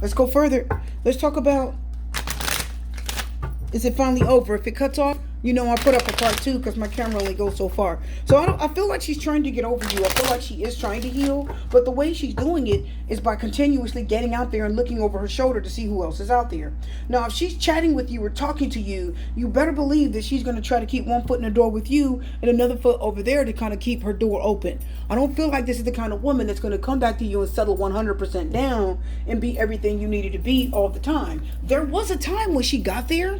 Let's go further. Let's talk about, is it finally over? If it cuts off, I'll put up a part two because my camera only goes so far. So I feel like she's trying to get over you. I feel like she is trying to heal, but the way she's doing it is by continuously getting out there and looking over her shoulder to see who else is out there. Now, if she's chatting with you or talking to you, you better believe that she's going to try to keep one foot in the door with you and another foot over there to kind of keep her door open. I don't feel like this is the kind of woman that's going to come back to you and settle 100% down and be everything you needed to be all the time. There was a time when she got there.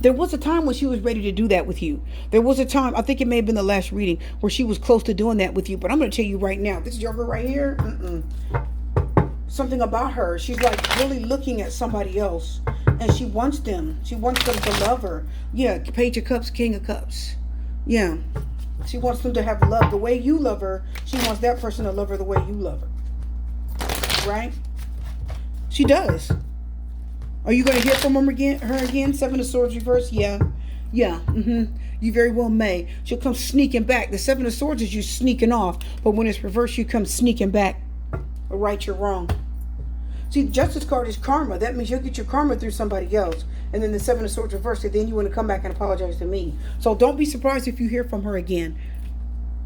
There was a time when she was ready to do that with you. There was a time, I think it may have been the last reading, where she was close to doing that with you. But I'm going to tell you right now, this Joker right here, something about her. She's like really looking at somebody else. And she wants them. She wants them to love her. Yeah, Page of Cups, King of Cups. Yeah. She wants them to have love. The way you love her, she wants that person to love her the way you love her. Right? She does. Are you going to hear from her again? Seven of Swords reverse? Yeah. You very well may. She'll come sneaking back. The Seven of Swords is you sneaking off. But when it's reversed, you come sneaking back. Or right, you're wrong. See, the Justice card is karma. That means you'll get your karma through somebody else. And then the Seven of Swords reversed. And then you want to come back and apologize to me. So don't be surprised if you hear from her again.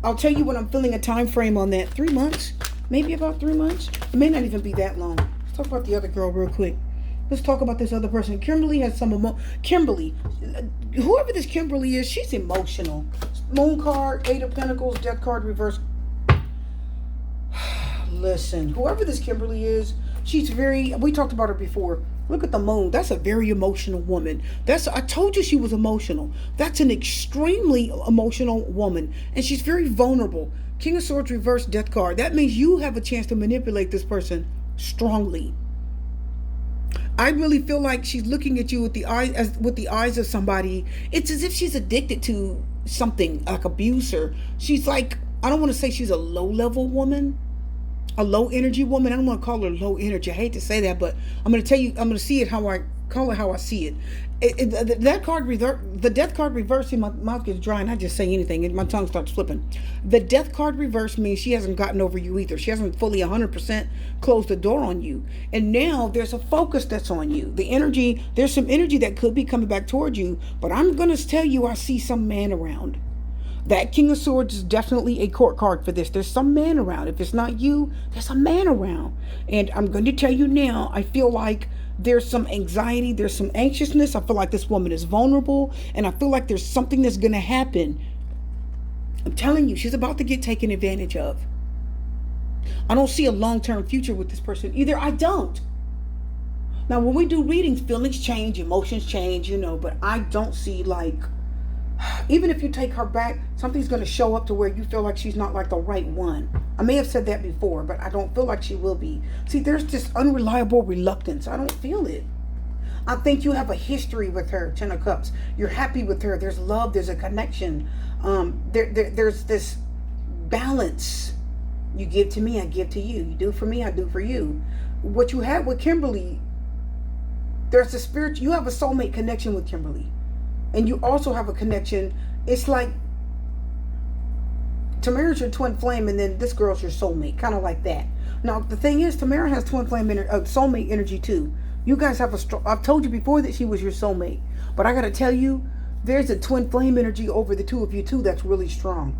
I'll tell you when I'm feeling a time frame on that. 3 months? Maybe about 3 months? It may not even be that long. Let's talk about the other girl real quick. Let's talk about this other person. Kimberly has some Kimberly, whoever this Kimberly is, she's emotional. Moon card, Eight of Pentacles, Death card, reverse. Listen, whoever this Kimberly is, she's we talked about her before. Look at the moon. That's a very emotional woman. I told you she was emotional. That's an extremely emotional woman. And she's very vulnerable. King of Swords, reverse, Death card. That means you have a chance to manipulate this person strongly. I really feel like she's looking at you with the eyes of somebody. It's as if she's addicted to something like abuse, or she's like, I don't want to say she's a low level woman, a low energy woman. I don't want to call her low energy. I hate to say that, but I'm going to tell you, I'm going to see it how I call it how I see it. The Death card reverse, see, my mouth gets dry and I just say anything and my tongue starts flipping. The Death card reverse means she hasn't gotten over you either. She hasn't fully 100% closed the door on you. And now there's a focus that's on you. There's some energy that could be coming back toward you, but I'm going to tell you, I see some man around. That King of Swords is definitely a court card for this. There's some man around. If it's not you, there's a man around. And I'm going to tell you now, I feel like there's some anxiety, there's some anxiousness. I feel like this woman is vulnerable, and I feel like there's something that's going to happen. I'm telling you, she's about to get taken advantage of. I don't see a long-term future with this person either. I don't. Now, when we do readings, feelings change, emotions change, but I don't see even if you take her back, something's going to show up to where you feel like she's not like the right one. I may have said that before, but I don't feel like she will be. See, there's this unreliable reluctance. I don't feel it. I think you have a history with her, Ten of Cups. You're happy with her. There's love. There's a connection. There's this balance. You give to me, I give to you. You do for me, I do for you. What you had with Kimberly, there's a spirit. You have a soulmate connection with Kimberly. And you also have a connection. It's like Tamara's your twin flame, and then this girl's your soulmate, kind of like that. Now, the thing is, Tamara has twin flame soulmate energy too. You guys have I've told you before that she was your soulmate, but I got to tell you, there's a twin flame energy over the two of you too that's really strong.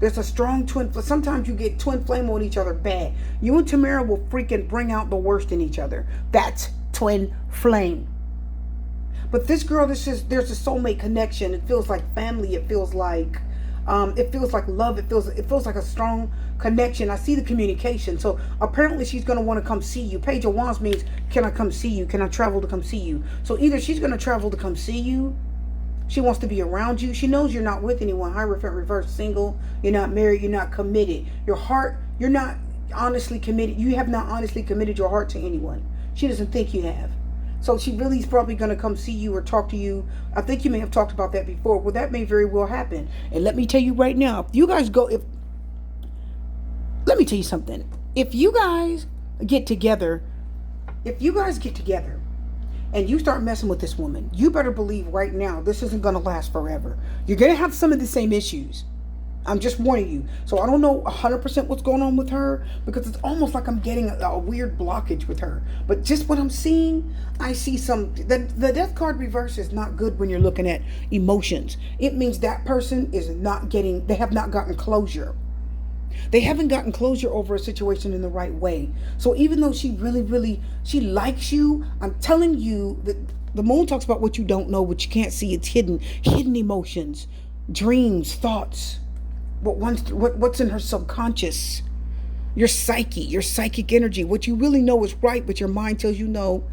There's a strong twin flame. Sometimes you get twin flame on each other bad. You and Tamara will freaking bring out the worst in each other. That's twin flame. But this girl, there's a soulmate connection. It feels like family. It feels like love. It feels like a strong connection. I see the communication. So apparently she's going to want to come see you. Page of Wands means, can I come see you? Can I travel to come see you? So either she's going to travel to come see you. She wants to be around you. She knows you're not with anyone. Hierophant reverse, single. You're not married. You're not committed. Your heart, you're not honestly committed. You have not honestly committed your heart to anyone. She doesn't think you have. So she really is probably going to come see you or talk to you. I think you may have talked about that before. Well, that may very well happen. And let me tell you right now, let me tell you something. If you guys get together and you start messing with this woman, you better believe right now this isn't going to last forever. You're going to have some of the same issues. I'm just warning you. So I don't know 100% what's going on with her, because it's almost like I'm getting a weird blockage with her. But just what I'm seeing, I see the death card reverse is not good when you're looking at emotions. It means that person is not they have not gotten closure. They haven't gotten closure over a situation in the right way. So even though she really, she likes you, I'm telling you that the moon talks about what you don't know, what you can't see. It's hidden emotions, dreams, thoughts, what's in her subconscious, your psyche, your psychic energy. What you really know is right, but your mind tells you no.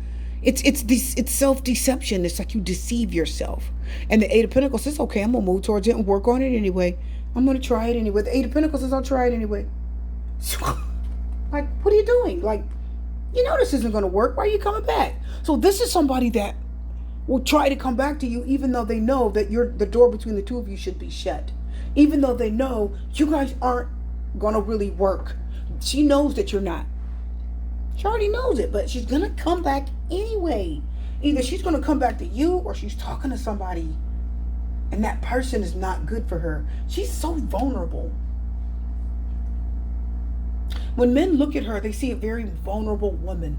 It's self-deception. It's like you deceive yourself. And the Eight of Pentacles says, okay, I'm gonna move towards it and work on it anyway. I'm gonna try it anyway. The Eight of Pentacles says, I'll try it anyway. Like, what are you doing? Like, you know this isn't gonna work. Why are you coming back? So this is somebody that will try to come back to you, even though they know that the door between the two of you should be shut. Even though they know you guys aren't gonna really work. She knows that you're not. She already knows it, but she's gonna come back anyway. Either she's gonna come back to you, or she's talking to somebody, and that person is not good for her. She's so vulnerable. When men look at her, they see a very vulnerable woman.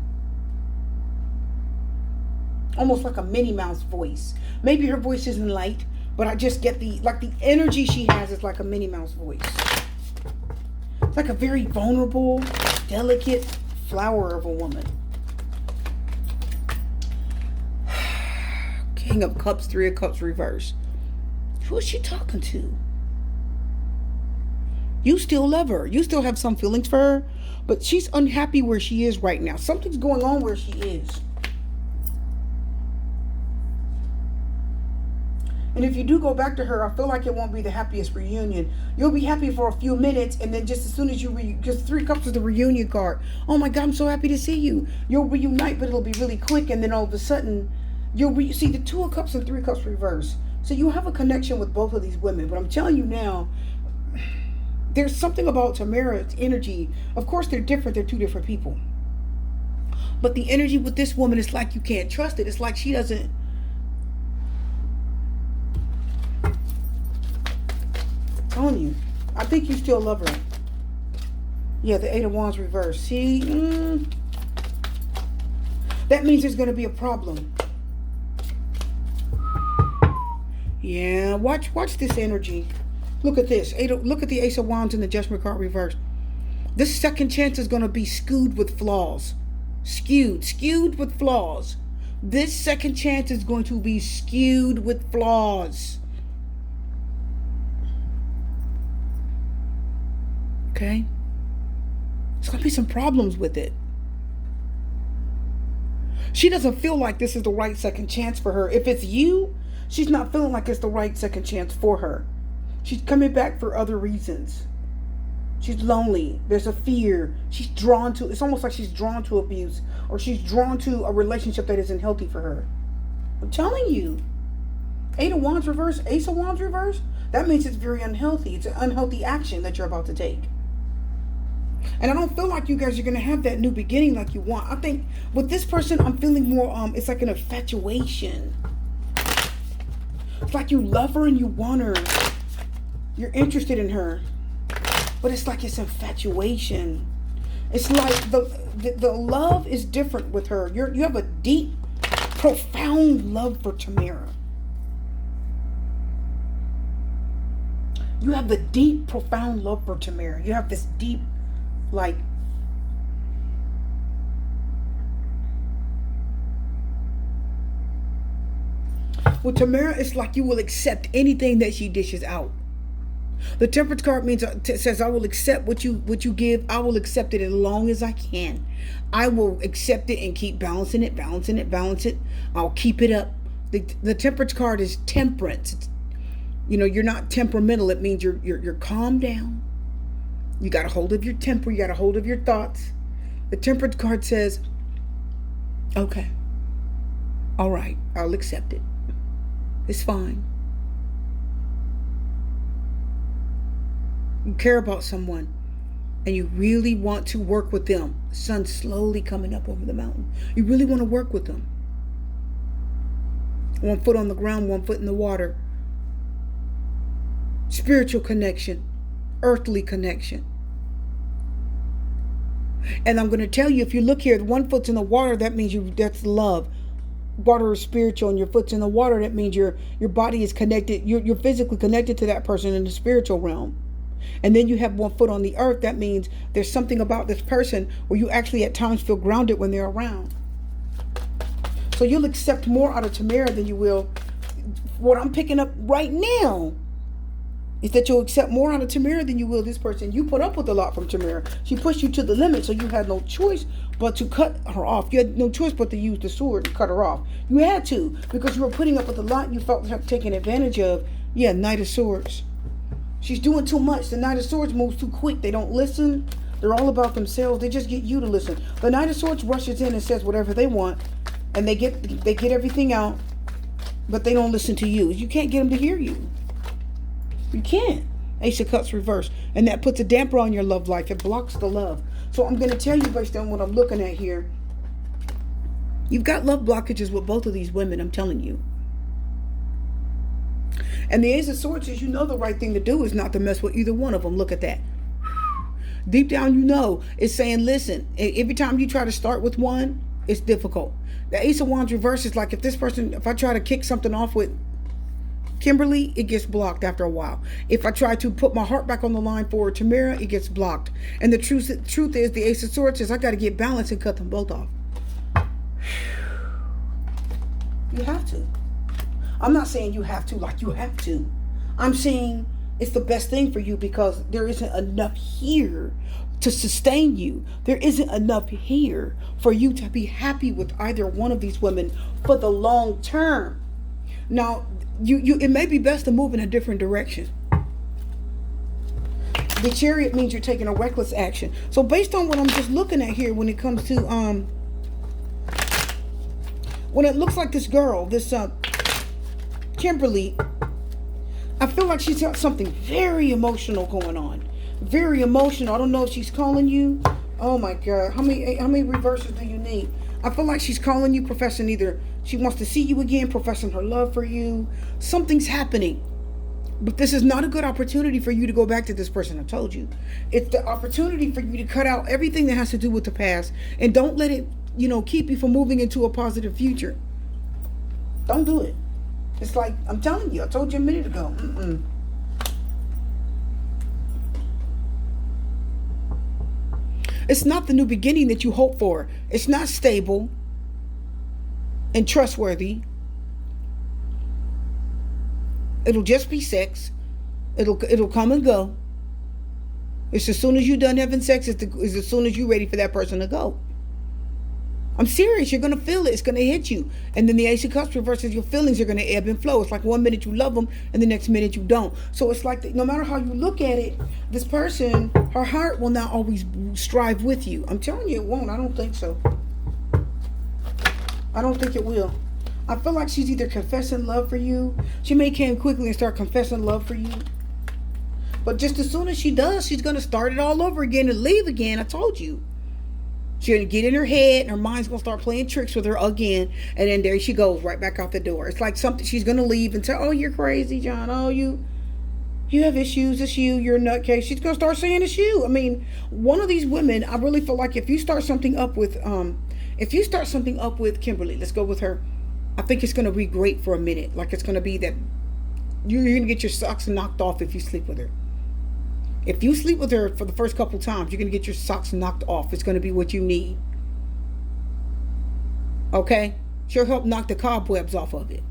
Almost like a Minnie Mouse voice. Maybe her voice isn't light, but I just get the energy she has is like a Minnie Mouse voice. It's like a very vulnerable, delicate flower of a woman. King of Cups, Three of Cups reverse. Who is she talking to? You still love her. You still have some feelings for her, but she's unhappy where she is right now. Something's going on where she is. And if you do go back to her, I feel like it won't be the happiest reunion. You'll be happy for a few minutes, and then just as soon as because Three Cups is the reunion card. Oh my God, I'm so happy to see you. You'll reunite, but it'll be really quick, and then all of a sudden, see the Two of Cups and Three Cups reverse. So you have a connection with both of these women. But I'm telling you now, there's something about Tamara's energy. Of course, they're different. They're two different people. But the energy with this woman is like you can't trust it. It's like she doesn't. Telling you, I think you still love her. Yeah, the Eight of Wands reverse. See, that means there's going to be a problem. Yeah, watch this energy. Look at this. Look at the Ace of Wands and the Judgment card reverse. This second chance is going to be skewed with flaws. Skewed with flaws. This second chance is going to be skewed with flaws. Okay? There's going to be some problems with it. She doesn't feel like this is the right second chance for her. If it's you, she's not feeling like it's the right second chance for her. She's coming back for other reasons. She's lonely. There's a fear. It's almost like she's drawn to abuse, or she's drawn to a relationship that isn't healthy for her. I'm telling you. Eight of Wands reverse, Ace of Wands reverse, that means it's very unhealthy. It's an unhealthy action that you're about to take. And I don't feel like you guys are going to have that new beginning like you want. I think with this person, I'm feeling more, it's like an infatuation. It's like you love her and you want her. You're interested in her. But it's like it's infatuation. It's like the love is different with her. You have a deep, profound love for Tamara. You have the deep, profound love for Tamara. You have this deep, with Tamara, it's like you will accept anything that she dishes out. The Temperance card says, I will accept what you give. I will accept it as long as I can. I will accept it and keep balancing it. I'll keep it up. The Temperance card is temperance. It's, you're not temperamental. It means you're calm down. You got a hold of your temper. You got a hold of your thoughts. The Temperance card says, okay, all right, I'll accept it. It's fine. You care about someone and you really want to work with them. The sun's slowly coming up over the mountain. You really want to work with them. 1 foot on the ground, 1 foot in the water. Spiritual connection. earthly connection. And I'm going to tell you, if you look here, one foot's in the water, that means that's love. Water is spiritual, and your foot's in the water, that means your body is connected. You're physically connected to that person in the spiritual realm. And then you have one foot on the earth, that means there's something about this person where you actually at times feel grounded when they're around. So you'll accept more out of Tamara than you will. What I'm picking up right now is that you'll accept more out of Tamara than you will this person. You put up with a lot from Tamara. She pushed you to the limit, so you had no choice but to cut her off. You had no choice but to use the sword to cut her off. You had to, because you were putting up with a lot you felt like taken advantage of. Yeah, Knight of Swords. She's doing too much. The Knight of Swords moves too quick. They don't listen. They're all about themselves. They just get you to listen. The Knight of Swords rushes in and says whatever they want, and they get everything out, but they don't listen to you. You can't get them to hear you. You can't. Ace of Cups reverse. And that puts a damper on your love life. It blocks the love. So I'm going to tell you based on what I'm looking at here. You've got love blockages with both of these women, I'm telling you. And the Ace of Swords says you know the right thing to do is not to mess with either one of them. Look at that. Deep down you know it's saying, listen, every time you try to start with one, it's difficult. The Ace of Wands reverse is like if I try to kick something off with Kimberly, it gets blocked after a while. If I try to put my heart back on the line for Tamara, it gets blocked. And the truth is, the Ace of Swords says I got to get balance and cut them both off. You have to. I'm not saying you have to like you have to. I'm saying it's the best thing for you because there isn't enough here to sustain you. There isn't enough here for you to be happy with either one of these women for the long term. Now, it may be best to move in a different direction. The Chariot means you're taking a reckless action. So based on what I'm just looking at here when it comes to when it looks like this girl, this Kimberly, I feel like she's got something very emotional going on. Very emotional. I don't know if she's calling you. Oh my God. How many reverses do you need? I feel like she's calling you, professing either she wants to see you again, professing her love for you. Something's happening. But this is not a good opportunity for you to go back to this person. I told you. It's the opportunity for you to cut out everything that has to do with the past. And don't let it, keep you from moving into a positive future. Don't do it. It's like, I'm telling you, I told you a minute ago. It's not the new beginning that you hope for. It's not stable and trustworthy. It'll just be sex. It'll come and go. It's as soon as you're done having sex, it's as soon as you're ready for that person to go. I'm serious. You're going to feel it. It's going to hit you. And then the Ace of Cups reverses, your feelings are going to ebb and flow. It's like one minute you love them and the next minute you don't. So it's like no matter how you look at it, this person, her heart will not always strive with you. I'm telling you it won't. I don't think so. I don't think it will. I feel like she's either confessing love for you. She may come quickly and start confessing love for you. But just as soon as she does, she's going to start it all over again and leave again. I told you. She's going to get in her head and her mind's going to start playing tricks with her again. And then there she goes right back out the door. It's like something she's going to leave and say, oh, you're crazy, John. Oh, you have issues. It's you. You're a nutcase. She's going to start saying it's you. I mean, one of these women, I really feel like if you start something up with Kimberly, let's go with her. I think it's going to be great for a minute. Like it's going to be that you're going to get your socks knocked off if you sleep with her. If you sleep with her for the first couple times, you're going to get your socks knocked off. It's going to be what you need. Okay? She'll help knock the cobwebs off of it.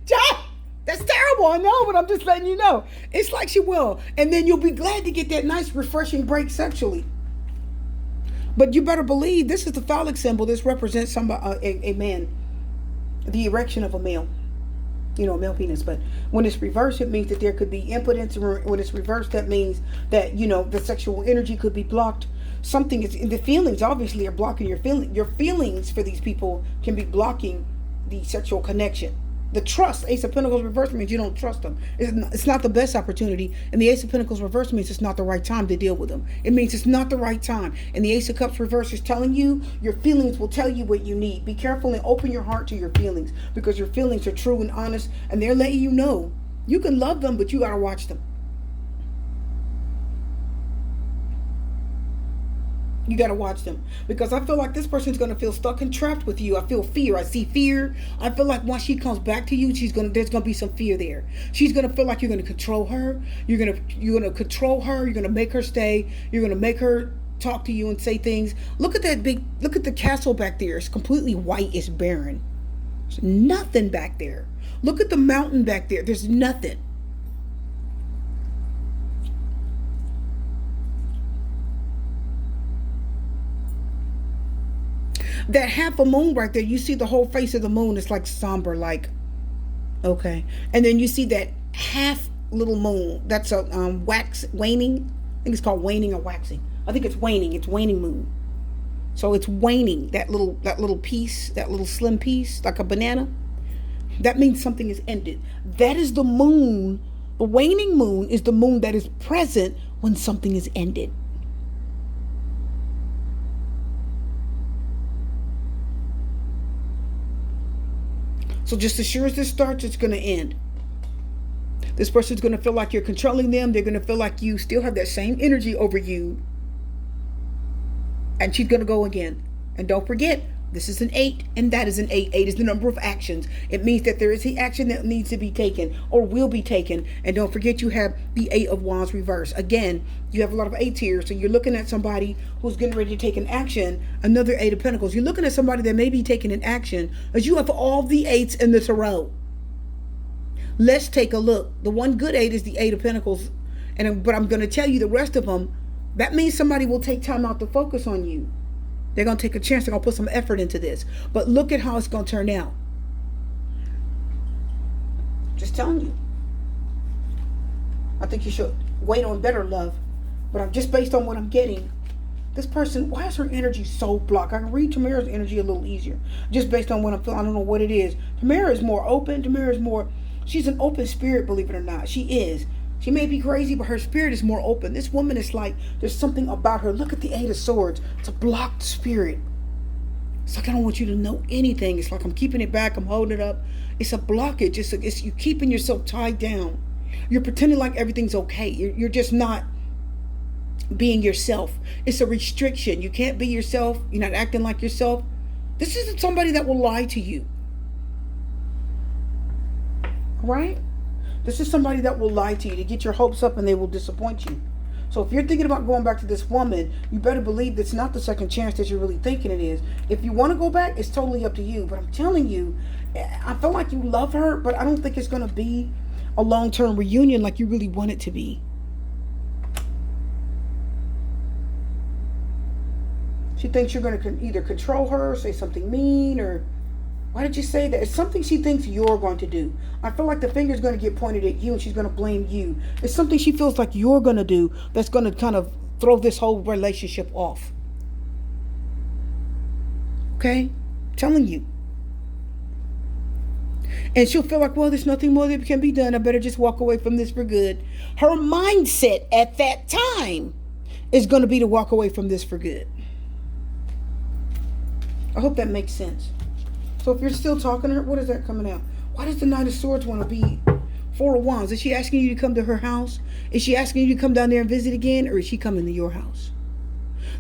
John, that's terrible. I know, but I'm just letting you know. It's like she will. And then you'll be glad to get that nice, refreshing break sexually. But you better believe this is the phallic symbol. This represents a man. The erection of a male. Male penis. But when it's reversed, it means that there could be impotence. When it's reversed, that means that the sexual energy could be blocked. Something is the feelings obviously are blocking your feelings. Your feelings for these people can be blocking the sexual connection. The trust, Ace of Pentacles reverse means you don't trust them. It's not the best opportunity. And the Ace of Pentacles reverse means it's not the right time to deal with them. It means it's not the right time. And the Ace of Cups reverse is telling you, your feelings will tell you what you need. Be careful and open your heart to your feelings, because your feelings are true and honest, and they're letting you know. You can love them, but you got to watch them. You got to watch them, because I feel like this person's going to feel stuck and trapped with you. I feel fear. I see fear. I feel like once she comes back to you, there's going to be some fear there. She's going to feel like you're going to control her. You're going to control her. You're going to make her stay. You're going to make her talk to you and say things. Look at the castle back there. It's completely white. It's barren. There's nothing back there. Look at the mountain back there. There's nothing. That half a moon right there, you see the whole face of the moon. It's like somber, like, okay. And then you see that half little moon. That's a waning. I think it's called waning or waxing. I think it's waning. It's waning moon. So it's waning. That little piece, that little slim piece, like a banana. That means something is ended. That is the moon. The waning moon is the moon that is present when something is ended. So just as sure as this starts, it's going to end. This person's going to feel like you're controlling them. They're going to feel like you still have that same energy over you. And she's going to go again. And don't forget, this is an 8 and that is an 8. 8 is the number of actions. It means that there is the action that needs to be taken or will be taken. And don't forget, you have the 8 of Wands reverse. Again, you have a lot of 8s here. So you're looking at somebody who's getting ready to take an action. Another 8 of Pentacles. You're looking at somebody that may be taking an action, as you have all the 8s in this row. Let's take a look. The one good 8 is the 8 of Pentacles. But I'm going to tell you the rest of them. That means somebody will take time out to focus on you. They're going to take a chance. They're going to put some effort into this. But look at how it's going to turn out. Just telling you. I think you should wait on better love. But I'm just based on what I'm getting. This person, why is her energy so blocked? I can read Tamara's energy a little easier. Just based on what I'm feeling. I don't know what it is. Tamara is more open. Tamara is more... She's an open spirit, believe it or not. She is. She may be crazy, but her spirit is more open. This woman is like, there's something about her. Look at the 8 of Swords. It's a blocked spirit. It's like, I don't want you to know anything. It's like I'm keeping it back. I'm holding it up. It's a blockage. It's you keeping yourself tied down. You're pretending like everything's okay. You're just not being yourself. It's a restriction. You can't be yourself. You're not acting like yourself. This isn't somebody that will lie to you. Right? This is somebody that will lie to you to get your hopes up, and they will disappoint you. So if you're thinking about going back to this woman, you better believe it's not the second chance that you're really thinking it is. If you want to go back, it's totally up to you. But I'm telling you, I feel like you love her, but I don't think it's going to be a long-term reunion like you really want it to be. She thinks you're going to either control her or say something mean, or... Why did you say that? It's something she thinks you're going to do. I feel like the finger's going to get pointed at you and she's going to blame you. It's something she feels like you're going to do that's going to kind of throw this whole relationship off. Okay? I'm telling you. And she'll feel like, well, there's nothing more that can be done. I better just walk away from this for good. Her mindset at that time is going to be to walk away from this for good. I hope that makes sense. So if you're still talking to her, what is that coming out? Why does the Knight of Swords want to be 4 of Wands? Is she asking you to come to her house? Is she asking you to come down there and visit again? Or is she coming to your house?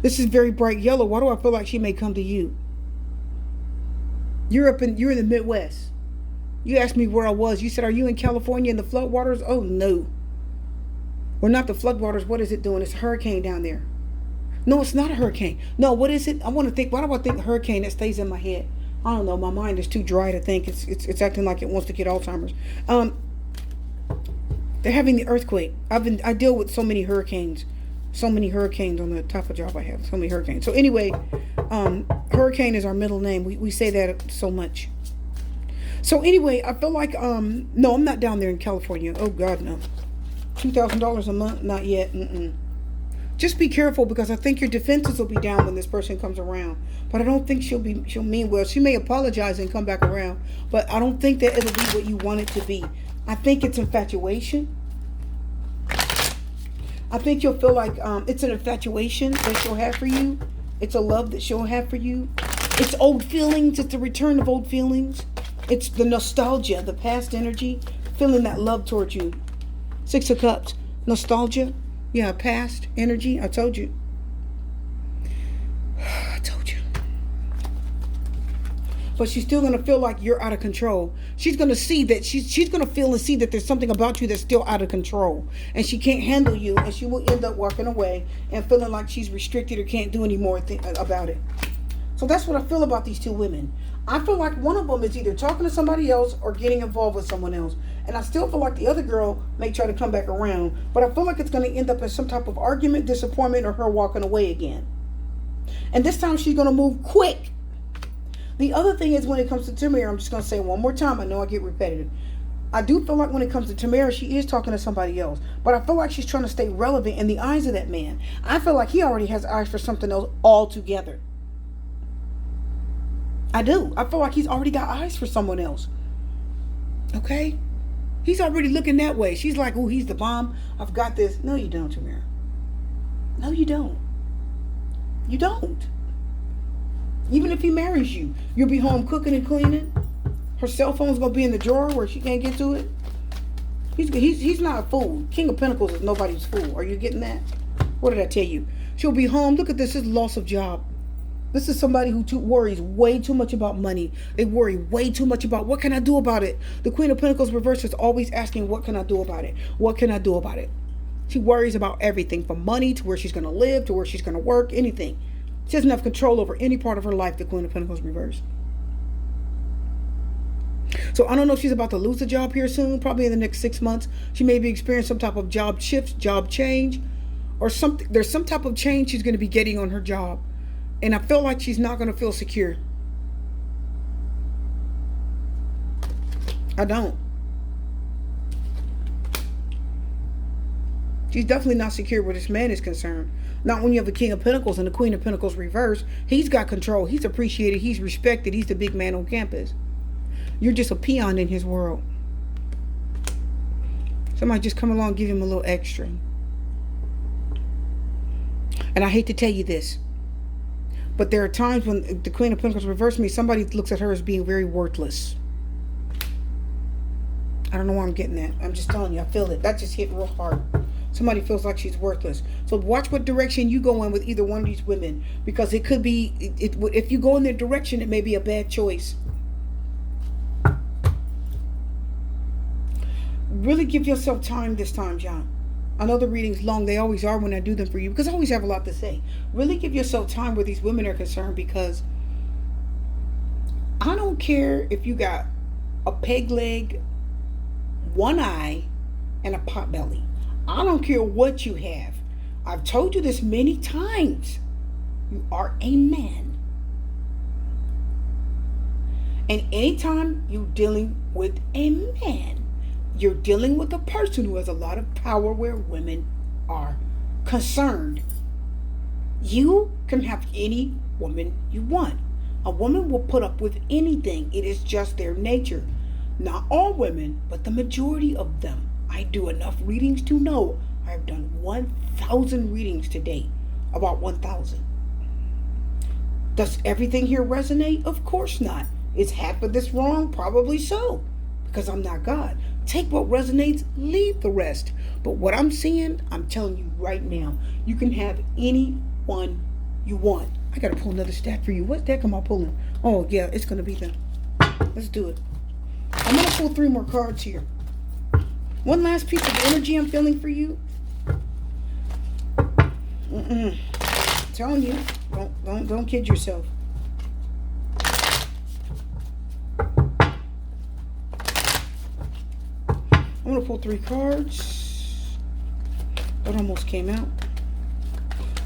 This is very bright yellow. Why do I feel like she may come to you? You're in the Midwest. You asked me where I was. You said, are you in California in the floodwaters? Oh, no. We're not the floodwaters. What is it doing? It's a hurricane down there. No, it's not a hurricane. No, what is it? I want to think. Why do I think hurricane? That stays in my head. I don't know. My mind is too dry to think. It's acting like it wants to get Alzheimer's. They're having the earthquake. I deal with so many hurricanes. So many hurricanes on the type of job I have. So many hurricanes. So anyway, hurricane is our middle name. We say that so much. So anyway, I feel like no, I'm not down there in California. Oh God, no. $2,000 a month? Not yet. Just be careful, because I think your defenses will be down when this person comes around. But I don't think she'll mean well. She may apologize and come back around, but I don't think that it'll be what you want it to be. I think it's infatuation. I think you'll feel like it's an infatuation that she'll have for you. It's a love that she'll have for you. It's old feelings. It's the return of old feelings. It's the nostalgia, the past energy, feeling that love towards you. 6 of Cups. Nostalgia. Yeah, past energy. I told you. but she's still going to feel like you're out of control. She's going to see that she's going to feel and see that there's something about you that's still out of control, and she can't handle you, and she will end up walking away and feeling like she's restricted or can't do any more about it. So that's what I feel about these two women. I feel like one of them is either talking to somebody else or getting involved with someone else. And I still feel like the other girl may try to come back around. But I feel like it's going to end up in some type of argument, disappointment, or her walking away again. And this time she's going to move quick. The other thing is when it comes to Tamara, I'm just going to say one more time. I know I get repetitive. I do feel like when it comes to Tamara, she is talking to somebody else. But I feel like she's trying to stay relevant in the eyes of that man. I feel like he already has eyes for something else altogether. I do. I feel like he's already got eyes for someone else. Okay? He's already looking that way. She's like, oh, he's the bomb. I've got this. No, you don't, Tamara. No, you don't. You don't. Even if he marries you, you'll be home cooking and cleaning. Her cell phone's going to be in the drawer where she can't get to it. He's not a fool. King of Pentacles is nobody's fool. Are you getting that? What did I tell you? She'll be home. Look at this. It's loss of job. This is somebody who worries way too much about money. They worry way too much about what can I do about it. The Queen of Pentacles reverse is always asking, what can I do about it? What can I do about it? She worries about everything from money to where she's going to live to where she's going to work, anything. She doesn't have control over any part of her life, the Queen of Pentacles reverse. So I don't know if she's about to lose a job here soon, probably in the next 6 months. She may be experiencing some type of job shift, job change, or something. There's some type of change she's going to be getting on her job. And I feel like she's not going to feel secure. I don't. She's definitely not secure where this man is concerned. Not when you have the King of Pentacles and the Queen of Pentacles reverse. He's got control. He's appreciated. He's respected. He's the big man on campus. You're just a peon in his world. Somebody just come along and give him a little extra. And I hate to tell you this, but there are times when the Queen of Pentacles reverse me, somebody looks at her as being very worthless. I don't know why I'm getting that. I'm just telling you, I feel it. That just hit real hard. Somebody feels like she's worthless. So watch what direction you go in with either one of these women. Because it could be, if you go in their direction, it may be a bad choice. Really give yourself time this time, John. I know the reading's long. They always are when I do them for you, because I always have a lot to say. Really give yourself time where these women are concerned, because I don't care if you got a peg leg, one eye, and a pot belly. I don't care what you have. I've told you this many times. You are a man. And anytime you're dealing with a man, you're dealing with a person who has a lot of power where women are concerned. You can have any woman you want. A woman will put up with anything. It is just their nature. Not all women, but the majority of them. I do enough readings to know I've done 1,000 readings to date. About 1,000. Does everything here resonate? Of course not. Is half of this wrong? Probably so. Because I'm not God. Take what resonates, leave the rest. But what I'm seeing, I'm telling you right now, you can have anyone you want. I gotta pull another stack for you. What deck am I pulling? Oh yeah, it's gonna be them. Let's do it. I'm gonna pull 3 more cards here. One last piece of energy I'm feeling for you. I'm telling you, don't kid yourself. I'm going to pull 3 cards. That almost came out.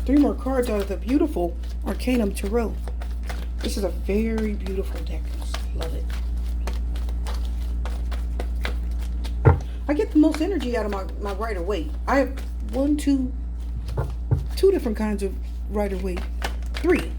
3 more cards out of the beautiful Arcanum Tarot. This is a very beautiful deck. Love it. I get the most energy out of my Rider-Waite. I have 2 different kinds of Rider-Waite. 3.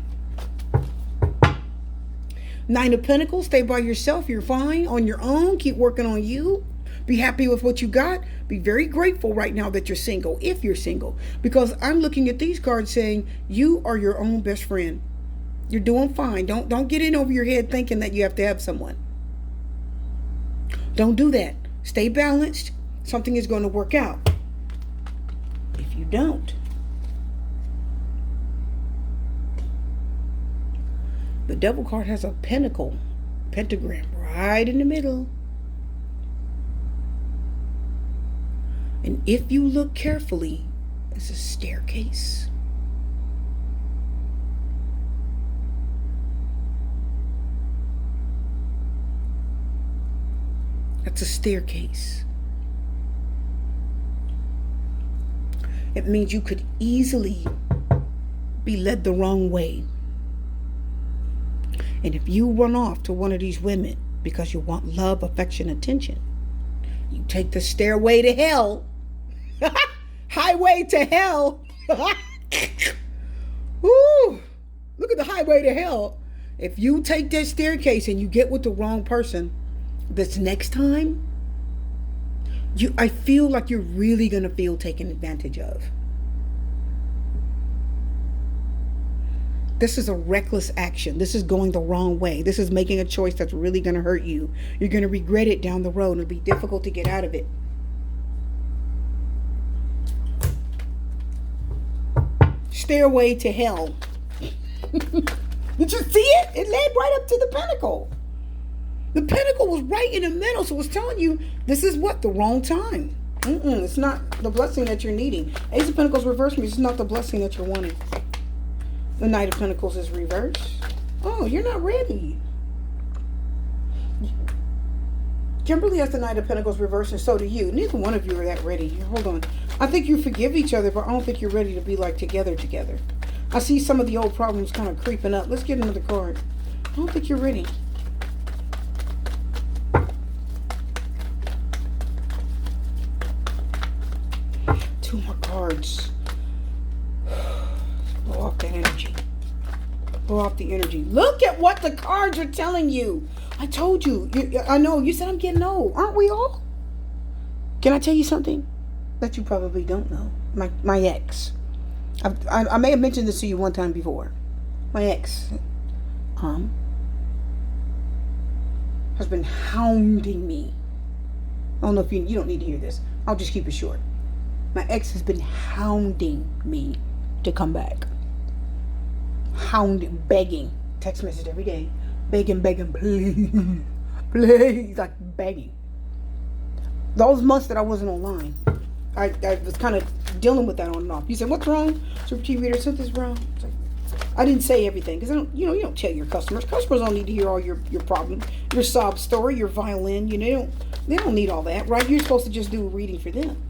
9 of Pentacles. Stay by yourself. You're fine on your own. Keep working on you. Be happy with what you got. Be very grateful right now that you're single, if you're single. Because I'm looking at these cards saying you are your own best friend. You're doing fine. Don't get in over your head thinking that you have to have someone. Don't do that. Stay balanced. Something is going to work out. If you don't, the Devil card has a pentacle Pentagram right in the middle. And if you look carefully, it's a staircase. That's a staircase. It means you could easily be led the wrong way. And if you run off to one of these women because you want love, affection, attention, you take the stairway to hell. Highway to hell. Woo! Look at the highway to hell. If you take that staircase and you get with the wrong person, this next time, I feel like you're really going to feel taken advantage of. This is a reckless action. This is going the wrong way. This is making a choice that's really going to hurt you. You're going to regret it down the road. It'll be difficult to get out of it. Stairway to hell. Did you see it? It led right up to the pinnacle. The pinnacle was right in the middle, so it's telling you this is what? The wrong time. It's not the blessing that you're needing. Ace of Pentacles reverse means it's not the blessing that you're wanting. The Knight of Pentacles is reversed. Oh, you're not ready. Kimberly has the Knight of Pentacles reversed, and so do you. Neither one of you are that ready. Hold on. I think you forgive each other, but I don't think you're ready to be like together. I see some of the old problems kind of creeping up. Let's get another card. I don't think you're ready. Two more cards. Blow off that energy. Blow off the energy. Look at what the cards are telling you. I told you. I know. You said I'm getting old. Aren't we all? Can I tell you something that you probably don't know? My ex. I may have mentioned this to you one time before. My ex has been hounding me. I don't know if you don't need to hear this. I'll just keep it short. My ex has been hounding me to come back. Hounding, begging. Text message every day. Begging, please. Please. Like begging. Those months that I wasn't online, I was kind of dealing with that on and off. You said, what's wrong? Super T reader, something's wrong. Like, I didn't say everything because you don't tell your customers. Customers don't need to hear all your problems, your sob story, your violin. They don't need all that, right? You're supposed to just do a reading for them.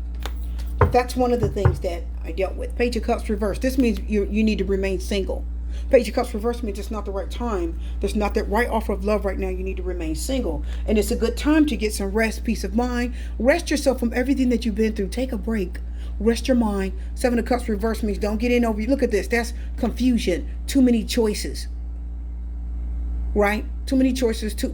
But that's one of the things that I dealt with. Page of Cups reversed. This means you need to remain single. Page of Cups reversed means it's not the right time. There's not that right offer of love right now. You need to remain single. And it's a good time to get some rest, peace of mind. Rest yourself from everything that you've been through. Take a break. Rest your mind. Seven of Cups reversed means don't get in over you. Look at this. That's confusion. Too many choices. Right? Too many choices. Too